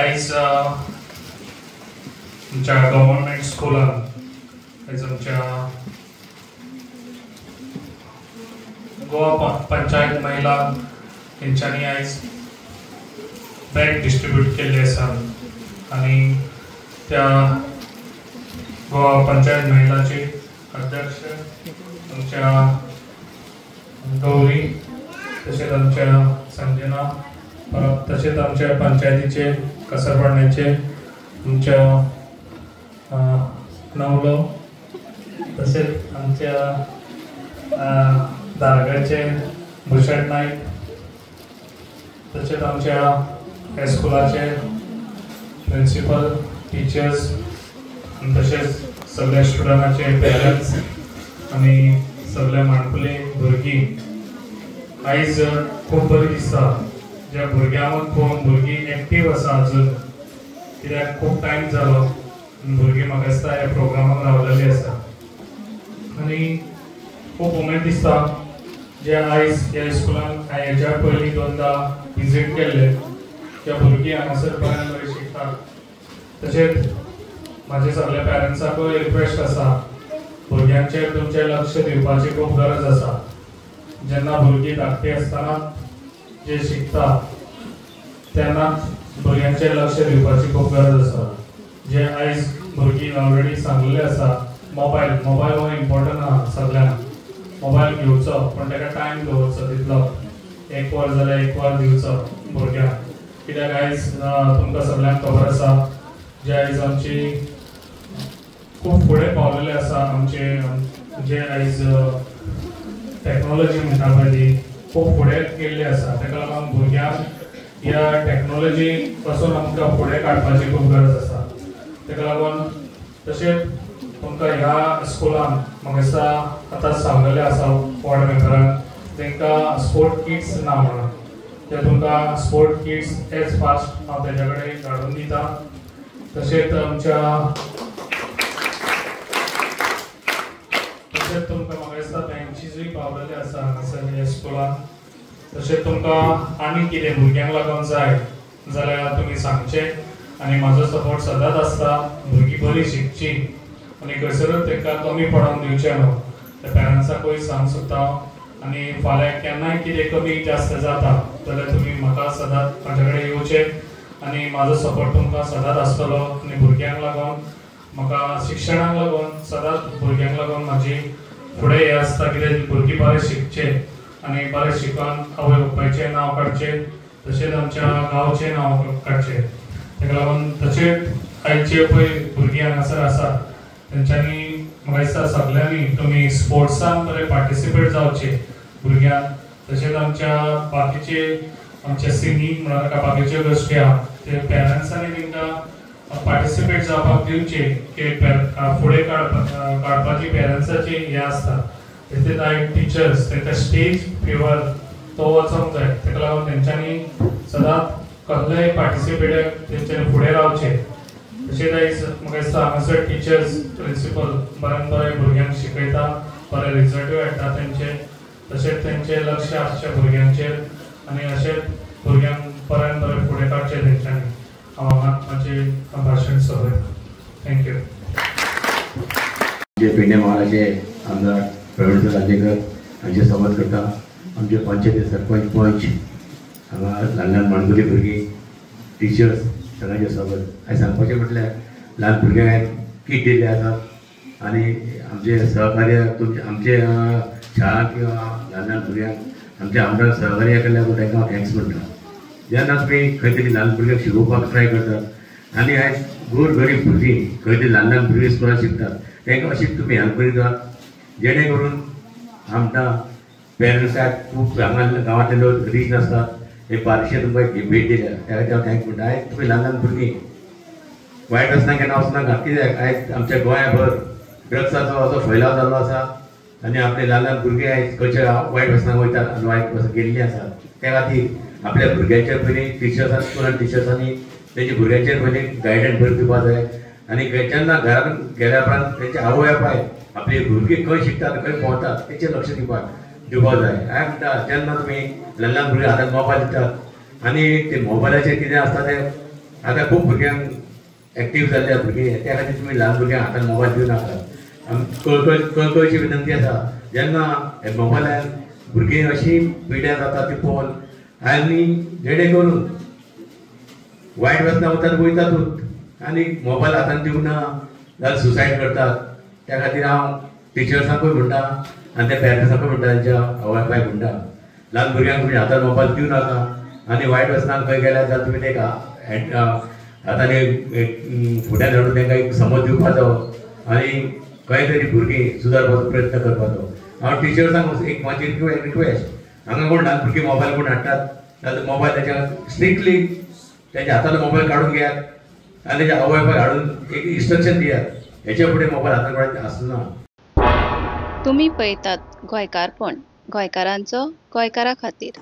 आयज आमच्या गव्हर्नमेंट स्कुलान आयज आमच्या गोवा पंचायत महिला हेंच्यांनी आयज बॅग डिस्ट्रीब्यूट केल्ले आसा आनी त्या गोवा पंचायत महिलाचे अध्यक्ष आमच्या गौरी तशेंच आमच्या संजना परत तशेंच आमच्या पंचायतीचे कसरवाड्याचे आमच्या नवलो तशेंच आमच्या दारगाचे भूषण नाईक तशेंच आमच्या हायस्कुलाचे प्रिंसिपल टिचर्स तशेंच सगळ्या स्टुडंटाचे पेरंट्स आनी सगळे माणकुले भुरगीं आयज खूब बरें दिसता ज्या भुरग्यांक पळोवन भुरगीं एक्टीव आसा अजून कित्याक खूब टायम जालो भुरगीं म्हाका दिसता ह्या प्रोग्रामाक रावलेली आसा आनी खूब उमेद दिसता जे आयज ह्या स्कुलान हांवें हेच्या पयलीं दोनदा विजीट केल्ले त्या भुरगीं हांगासर बरें शिकतात तशेंच म्हाजे सगळ्या पेरंट्सांकूय रिक्वेस्ट आसा भुरग्यांचेर तुमचें लक्ष दिवपाची खूब गरज आसा जेन्ना भुरगीं धाकटी आसतना जे शिकता तेन्ना भुरग्यांचेर लक्ष दिवपाची खूब गरज आसा जे आयज भुरगीं ऑलरेडी सांगलेलें आसा मोबायल हो इम्पॉर्टंट आहा सगळ्यांक मोबायल घेवचो पण ताका टायम दवरचो तितलो 1 वर जाल्यार 1 वर दिवचो भुरग्यांक कित्याक आयज तुमकां सगळ्यांक खबर आसा जे आयज आमची खूब फुडें पावलेले आसा आमचे जे आयज टॅक्नॉलॉजी म्हणटा पळय ती खूब फुडें गेल्ली आसा ताका लागून भुरग्यांक ह्या टॅक्नॉलॉजी पासून आमकां फुडें काडपाची खूब गरज आसा ताका लागून तशेंच तुमकां ह्या स्कुलान म्हाका दिसता आतां सांगलेलें आसा वॉर्ड मेंबरान तांकां स्पोर्ट किट्स ना म्हणून ते तुमकां स्पोर्ट किट्स एज फास्ट हांव तेजे कडेन धाडून दिता तशेंच तुमकां म्हाका दिसता बेंचीसूय पावलेले आसा हांगासर ह्या स्कुलान तशेंच तुमकां आनी कितें भुरग्यांक लागून जाय जाल्यार तुमी सांगचें आनी म्हाजो सपोर्ट सदांच आसता भुरगीं बरीं शिकची आनी खंयसरूच तांकां कमी पडोवंक दिवचें न्हू त्या पेरंट्साकूय सांग सुद्दां आनी फाल्यां केन्नाय कितें कमी जास्त जाता जाल्यार तुमी म्हाका सदांच म्हाजे कडेन येवचें आनी म्हाजो सपोर्ट तुमकां सदांच आसतलो आनी भुरग्यांक लागून म्हाका शिक्षणाक लागून सदांच भुरग्यांक लागून म्हाजी फुडें हें आसता कितें भुरगीं बरें शिकचे आनी बरें शिकून आवय बापायचें नांव काडचें तशेंच आमच्या गांवचें नांव काडचें ताका लागून तशेंच आयचे पळय भुरगीं हांगासर आसा तेंच्यांनी म्हाका दिसता सगळ्यांनी तुमी स्पोर्ट्सान बरें पार्टिसिपेट जावचे भुरग्यांक तशेंच आमच्या बाकीचे आमच्या सिंगींग म्हणून नाका बाकीच्यो गोश्टी आहा ते पेरंट्सांनी तांकां पार्टिसिपेट जावपाक दिवचे की फुडें काडपाची पेरंट्साची हें आसता तशेंच आयज टिचर्स तांकां स्टेज फिवर तो वचोंक जाय ताका लागून तेंच्यांनी सदांच कसलेय पार्टिसिपेट तेंच्यांनी फुडें रावचें तशेंच आयज म्हाका दिसता हांगासर टिचर्स प्रिंसिपल बरें भुरग्यांक शिकयता बरे रिजल्टूय हाडटा तेंचे तशेंच तेंचें लक्ष आसचें भुरग्यांचेर आनी अशेंच भुरग्यांक बरें फुडें काडचें तेंच्यांनी हांव हांगा म्हाजें भाशण सोंपयता थँक्यू जे पेडणे महालाचे आमदार प्रवीण राजेकर हांचे स्वागत करता आमचे पंचायती सरपंच पंच हांगा ल्हान ल्हान माणकुली भुरगीं टिचर्स सगळ्यांचें स्वागत आयज सांगपाचें म्हटल्यार ल्हान भुरग्यांक किट दिल्ले आसात आनी आमचे सहकार्य तुमचे आमचे शाळा किंवा ल्हान ल्हान भुरग्यांक आमच्या आमदार सहकार्य केल्या तांकां हांव थँक्स म्हणटा जेन्ना तुमी खंय तरी ल्हान भुरग्यांक शिकोवपाक ट्राय करतात आनी आयज गोर गरीब भुरगीं खंय तरी ल्हान ल्हान भुरगीं स्कुलान शिकतात तांकां अशीच तुमी हेल्प करीत रावात जेणे करून आमकां पेरंट्साक खूब हांगा गांवांतले लोक रीच नासतात एक बारशे तुमकां भेट दिल्या त्या खातीर हांव थँक्स म्हणटा आयज तुमी ल्हान ल्हान भुरगीं वायट रस्त्यान केन्ना वचनाका कित्याक आयज आमच्या गोंयाभर ड्रग्साचो असो फैलाव जाल्लो आसा आनी आपले ल्हान ल्हान भुरगे आयज खंयच्या वायट रस्त्यान वयतात आनी वायट रस्त्यान गेल्लीं आसात त्या खातीर आपल्या भुरग्यांचेर पयलीं टिचर्सांनी स्कुलान टिचर्सांनी तेंच्या भुरग्यांचेर पयलीं गायडन्स बरें दिवपाक जाय आनी जेन्ना घरान गेल्या उपरांत तेंचे आवय बापाय आपली भुरगीं खंय शिकतात खंय पावतात तेचेर लक्ष दिवपाक जाय हांवें म्हणटा जेन्ना तुमी ल्हान ल्हान भुरगे हातांत मोबायल दितात आनी ते मोबायलाचेर कितें आसता तें आतां खूब भुरग्यांक एक्टीव जाल्ल्या भुरगे त्या खातीर तुमी ल्हान भुरग्यांक हातान मोबायल दिवं नाका. कळकळीची विनंती आसा, जेन्ना हे मोबायलान भुरगीं अशी पिड्यार जाता ती पळोवन आनी जेणे करून वायट व्यसनां वयतातूच आनी मोबायल हातान दिवंक ना जाल्यार सुसायड करतात. त्या खातीर हांव टिचर्सांकूय म्हणटा आनी त्या पेरंट्सांकूय म्हणटा, तांच्या आवय बापायक म्हणटा, ल्हान भुरग्यांक तुमी हातान मोबायल दिवं नाका आनी वायट व्यसनांक खंय गेल्यार जाल्यार तुमी ताका हातान एक फुड्यान हाडून तांकां एक समज दिवपाचो आनी खंय तरी भुरगीं सुदारपाचो प्रयत्न करपाचो. हांव टिचर्सांक एक म्हाजी रिक्वेस्ट, हांगा कोण ल्हान भुरगीं मोबायल कोण हाडटात जाल्यार मोबायल ताच्या स्ट्रिक्टली ताच्या हातान मोबायल काडून घेयात आनी ताच्या आवय बापायक हाडून एक इन्स्ट्रक्शन दियात, हेच्या फुडें मोबायल हातान काडून आसना. तुम्ही पळयतात गोंयकारपण, गोंयकारांचो गोंयकारा खातीर.